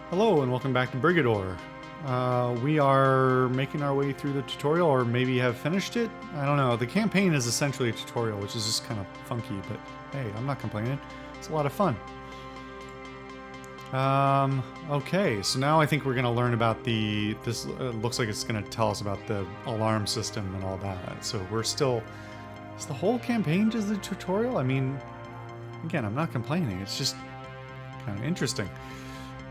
Hello and welcome back to Brigador. We are making our way through the tutorial, or maybe have finished it. I don't know. The campaign is essentially a tutorial, which is just kind of funky, but hey, I'm not complaining. It's a lot of fun. Okay, so now I think we're going to learn about this looks like it's going to tell us about the alarm system and all that. So we're still, is the whole campaign just a tutorial? I mean, again, I'm not complaining. It's just kind of interesting.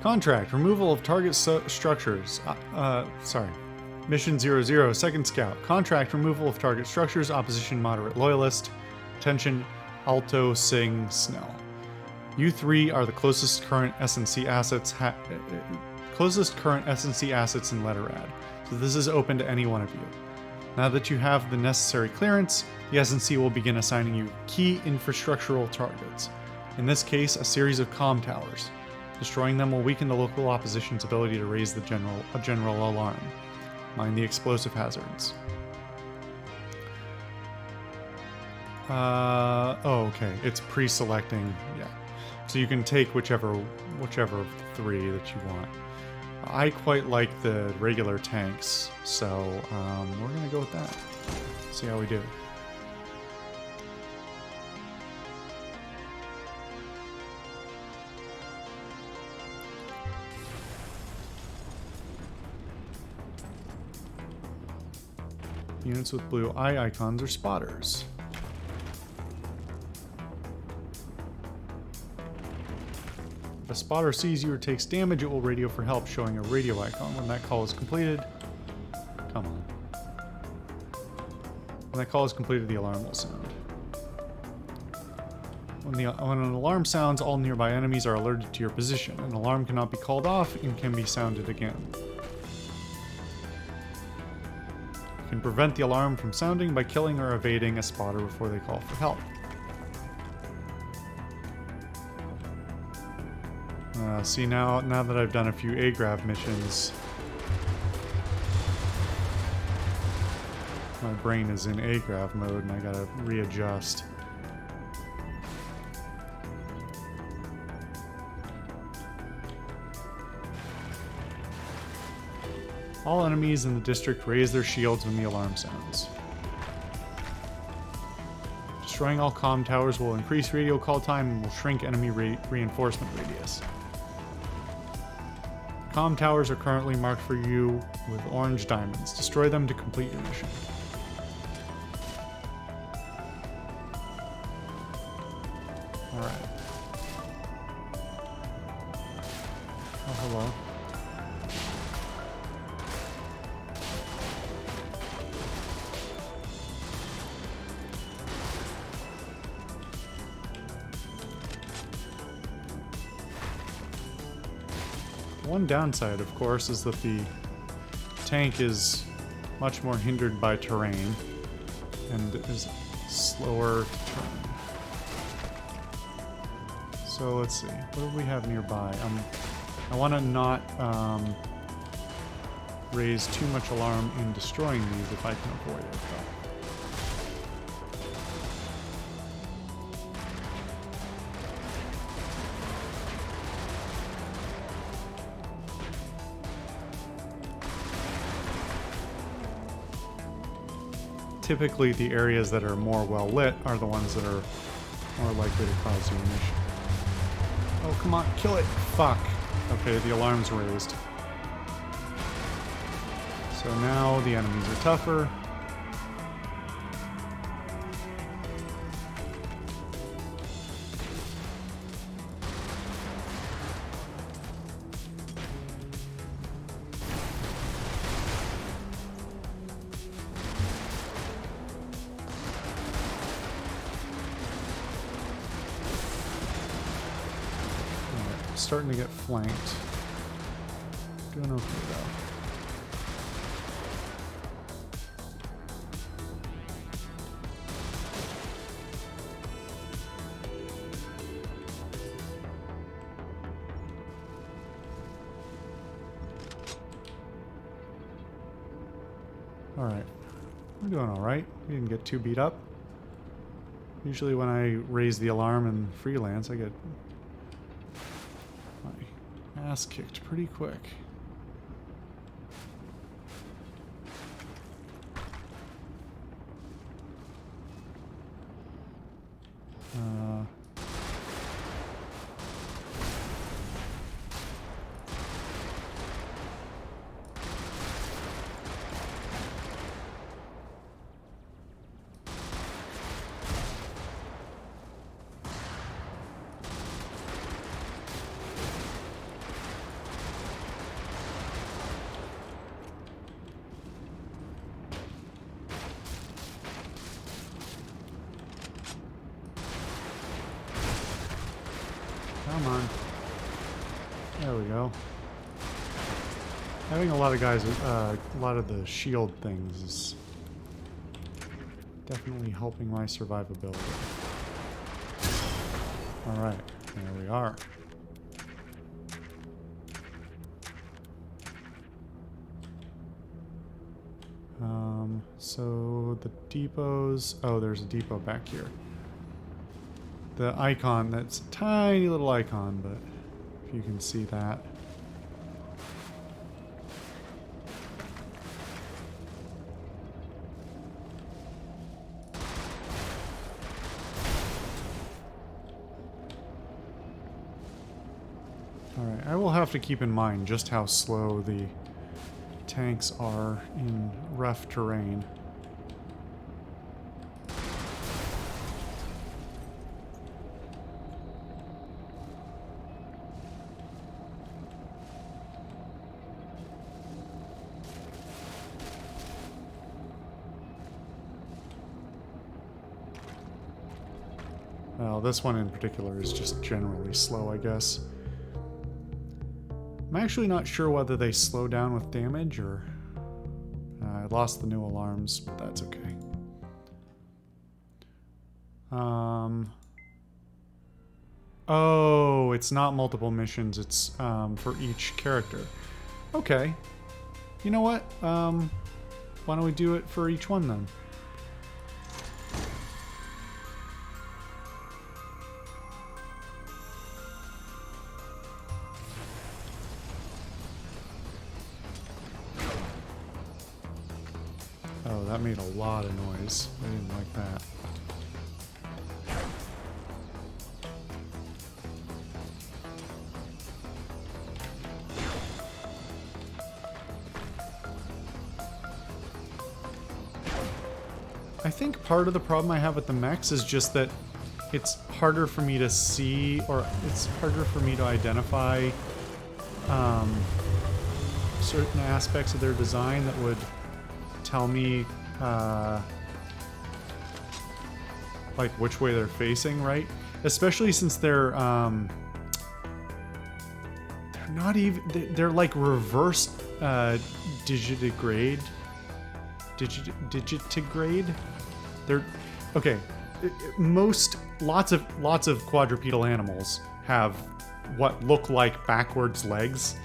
Contract, removal of target structures. Mission 00, Second Scout. Contract, removal of target structures. Opposition, moderate loyalist. Attention, Alto, Sing, Snell. You three are the closest current S&C assets. Closest current S&C assets in Letterad. So this is open to any one of you. Now that you have the necessary clearance, the S&C will begin assigning you key infrastructural targets. In this case, a series of comm towers. Destroying them will weaken the local opposition's ability to raise a general alarm. Mind the explosive hazards. Oh, okay. It's pre-selecting. Yeah. So you can take whichever of the three that you want. I quite like the regular tanks, so we're gonna go with that. See how we do. Units with blue eye icons are spotters. If a spotter sees you or takes damage, it will radio for help, showing a radio icon. When that call is completed, come on. When that call is completed, the alarm will sound. When an alarm sounds, all nearby enemies are alerted to your position. An alarm cannot be called off and can be sounded again. You can prevent the alarm from sounding by killing or evading a spotter before they call for help. See, now that I've done a few AGRAV missions, my brain is in AGRAV mode and I gotta readjust. All enemies in the district raise their shields when the alarm sounds. Destroying all comm towers will increase radio call time and will shrink enemy reinforcement radius. Comm towers are currently marked for you with orange diamonds. Destroy them to complete your mission. Alright. Oh, hello. One downside, of course, is that the tank is much more hindered by terrain and is slower to turn. So let's see, what do we have nearby? I want to not raise too much alarm in destroying these if I can avoid it, though. Typically, the areas that are more well lit are the ones that are more likely to cause you an issue. Oh, come on, kill it! Fuck. Okay, the alarm's raised. So now the enemies are tougher. Starting to get flanked. Doing okay though. Alright. We're doing alright. We didn't get too beat up. Usually when I raise the alarm in freelance, I get my ass kicked pretty quick. Come on. There we go. Having a lot of guys, a lot of the shield things is definitely helping my survivability. Alright, there we are. So the depots... Oh, there's a depot back here. The icon, that's a tiny little icon, but if you can see that. Alright, I will have to keep in mind just how slow the tanks are in rough terrain. Well, this one in particular is just generally slow, I guess. I'm actually not sure whether they slow down with damage or... I lost the new alarms, but that's okay. Oh, it's not multiple missions, it's for each character. Okay. You know what? Why don't we do it for each one then? Oh, that made a lot of noise. I didn't like that. I think part of the problem I have with the mechs is just that it's harder for me to see, or it's harder for me to identify certain aspects of their design that would tell me like which way they're facing, right? Especially since they're not even, they're like reverse digitigrade. Digitigrade? They're okay. Lots of quadrupedal animals have what look like backwards legs.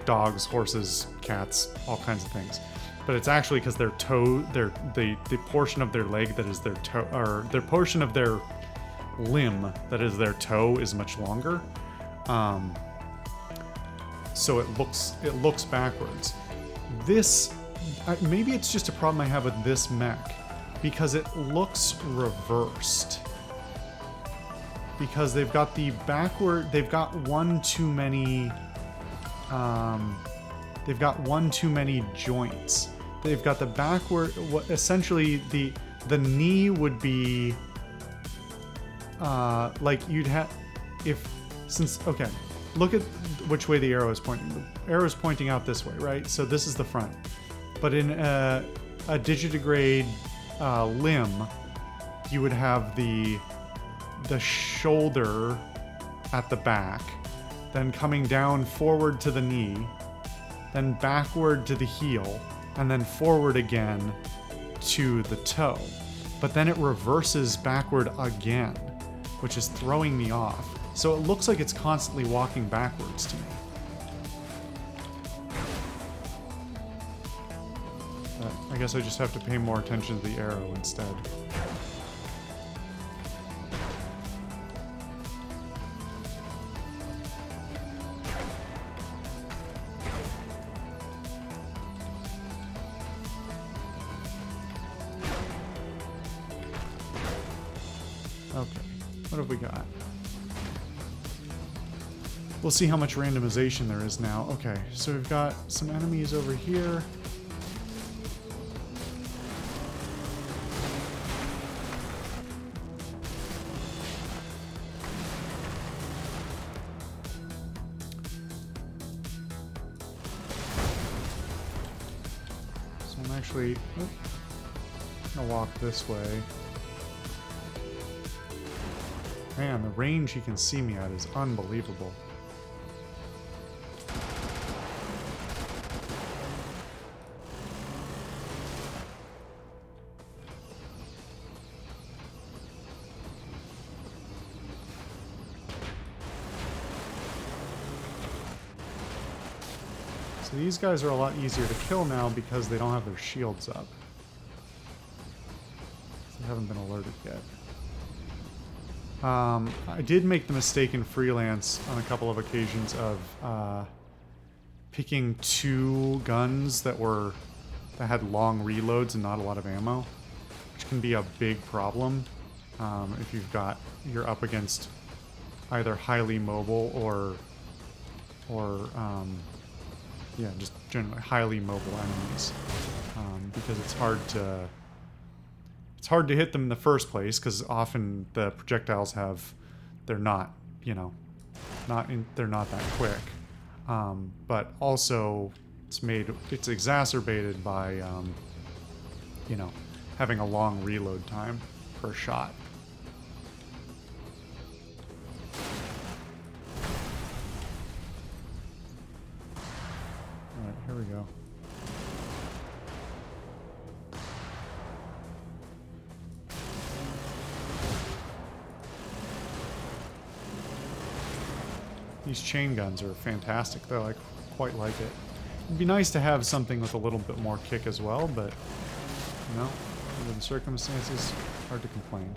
Dogs, horses, cats, all kinds of things. But it's actually because their toe, the portion of their leg that is their toe, or their portion of their limb that is their toe is much longer. So it looks backwards. This, maybe it's just a problem I have with this mech, because it looks reversed. Because they've got the backward, they've got one too many joints. They've got the backward, what essentially the knee would be like you'd have okay, look at which way the arrow is pointing. The arrow is pointing out this way, right? So this is the front. But in a digitigrade limb, you would have the shoulder at the back, then coming down forward to the knee, then backward to the heel, and then forward again to the toe. But then it reverses backward again, which is throwing me off. So it looks like it's constantly walking backwards to me. But I guess I just have to pay more attention to the arrow instead. What have we got? We'll see how much randomization there is now. Okay, so we've got some enemies over here. So I'm actually gonna walk this way. Man, the range he can see me at is unbelievable. So these guys are a lot easier to kill now because they don't have their shields up. They haven't been alerted yet. I did make the mistake in freelance on a couple of occasions of picking two guns that had long reloads and not a lot of ammo, which can be a big problem if you're up against either highly mobile or yeah, just generally highly mobile enemies, because it's hard to hit them in the first place because often the projectiles they're not that quick, but also it's exacerbated by having a long reload time per shot. All right, here we go. These chain guns are fantastic, though. I quite like it. It'd be nice to have something with a little bit more kick as well, but, under the circumstances, hard to complain.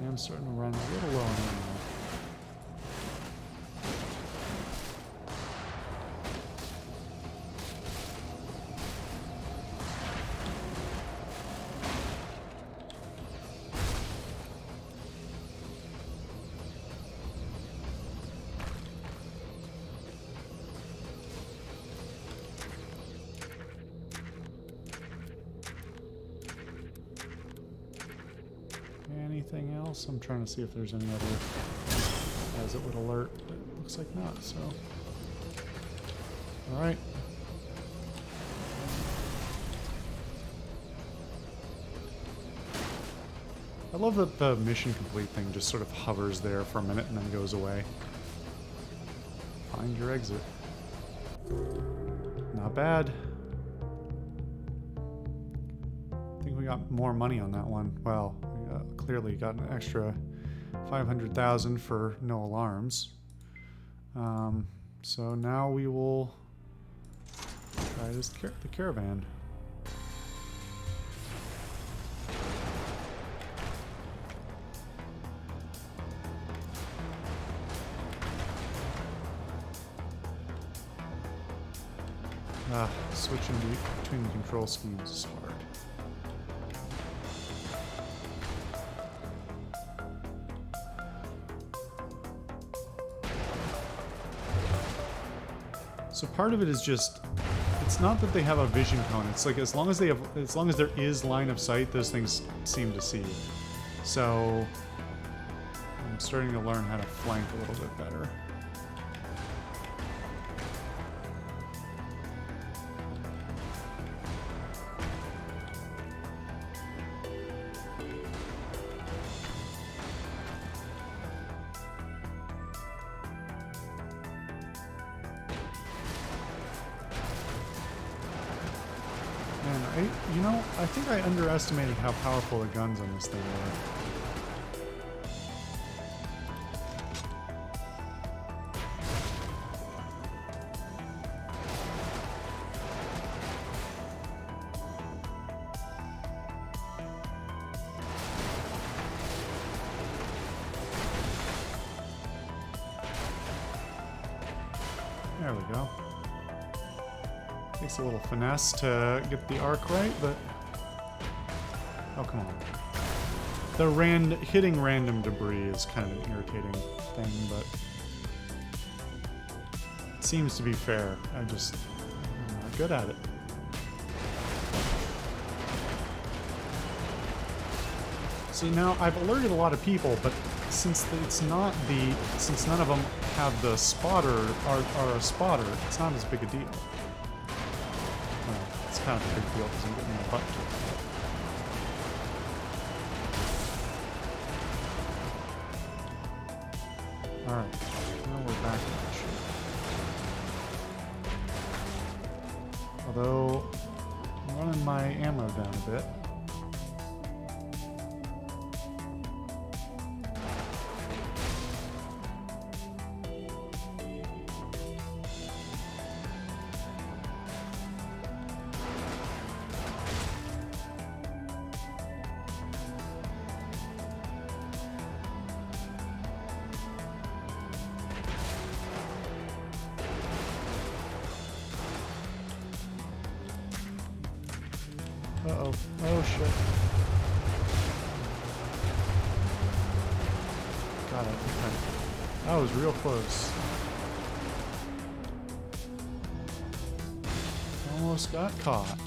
I'm starting to run a little low on ammo. Anything else? I'm trying to see if there's any other guys that would alert, but it looks like not, so. Alright. I love that the mission complete thing just sort of hovers there for a minute and then goes away. Find your exit. Not bad. I think we got more money on that one. Well, clearly got an extra 500,000 for no alarms. So now we will try the caravan. Switching between the control schemes is hard. So part of it is just, it's not that they have a vision cone. It's like as long as there is line of sight, those things seem to see. So I'm starting to learn how to flank a little bit better. I think I underestimated how powerful the guns on this thing were. There we go. Takes a little finesse to get the arc right, but... Oh, come on. The hitting random debris is kind of an irritating thing, but... It seems to be fair. I'm not good at it. So now I've alerted a lot of people, but since none of them have the spotter are a spotter, it's not as big a deal. Well, it's kind of a big deal because I'm getting my butt kicked. Alright, now we're back in the ship. Although, I'm running my ammo down a bit. Uh-oh. Oh, shit. God, that was real close. Almost got caught.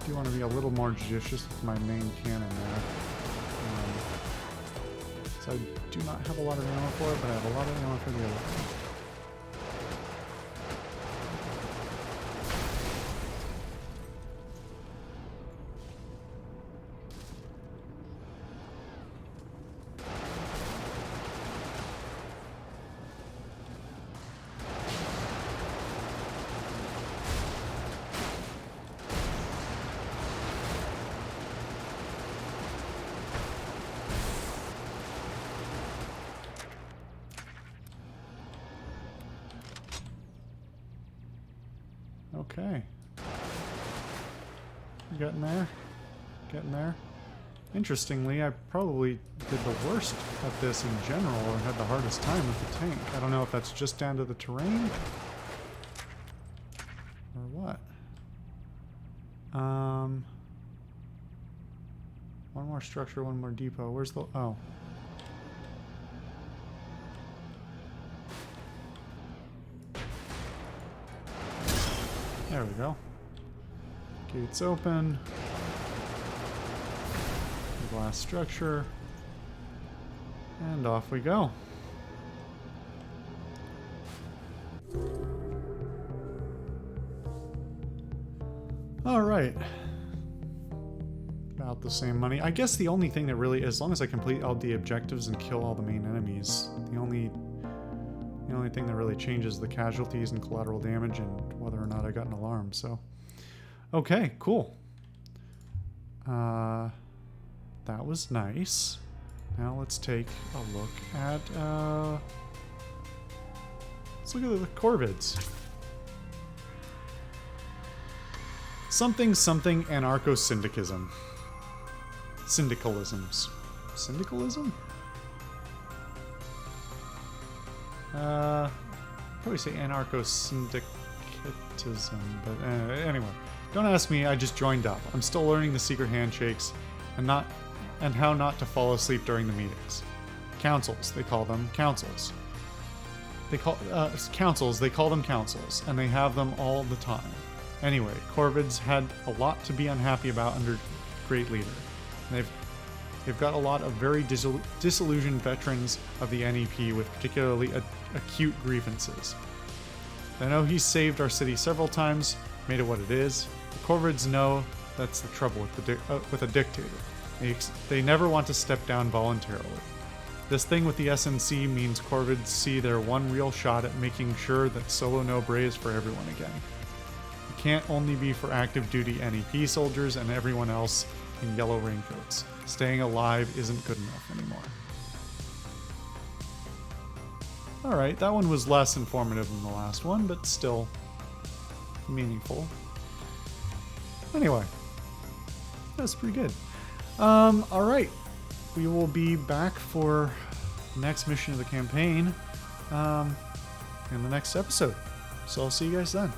Do want to be a little more judicious with my main cannon there. So I do not have a lot of ammo for it, but I have a lot of ammo for the other one. Okay. Getting there. Getting there. Interestingly, I probably did the worst at this in general, or had the hardest time with the tank. I don't know if that's just down to the terrain, or what. One more structure, one more depot. Where's the... Oh. There we go. Gates open. Glass structure. And off we go. Alright. About the same money. I guess the only thing that really, as long as I complete all the objectives and kill all the main enemies, the only thing that really changes the casualties and collateral damage and whether or not I got an alarm, so. Okay, cool. That was nice. Now let's take a look at, let's look at the Corvids. Something anarcho-syndicalism. Syndicalisms. Syndicalism? Probably say anarcho-syndicatism, but anyway. Don't ask me, I just joined up. I'm still learning the secret handshakes and how not to fall asleep during the meetings. Councils, they call them councils. They call them councils, and they have them all the time. Anyway, Corvids had a lot to be unhappy about under Great Leader. They've got a lot of very disillusioned veterans of the NEP with particularly acute grievances. They know he's saved our city several times, made it what it is. The Corvids know that's the trouble with a dictator. They never want to step down voluntarily. This thing with the SNC means Corvids see their one real shot at making sure that Solo Nobre is for everyone again. It can't only be for active duty NEP soldiers and everyone else in yellow raincoats. Staying alive isn't good enough anymore. Alright, that one was less informative than the last one, but still meaningful. Anyway, that's pretty good. Alright. we will be back for the next mission of the campaign in the next episode. So I'll see you guys then.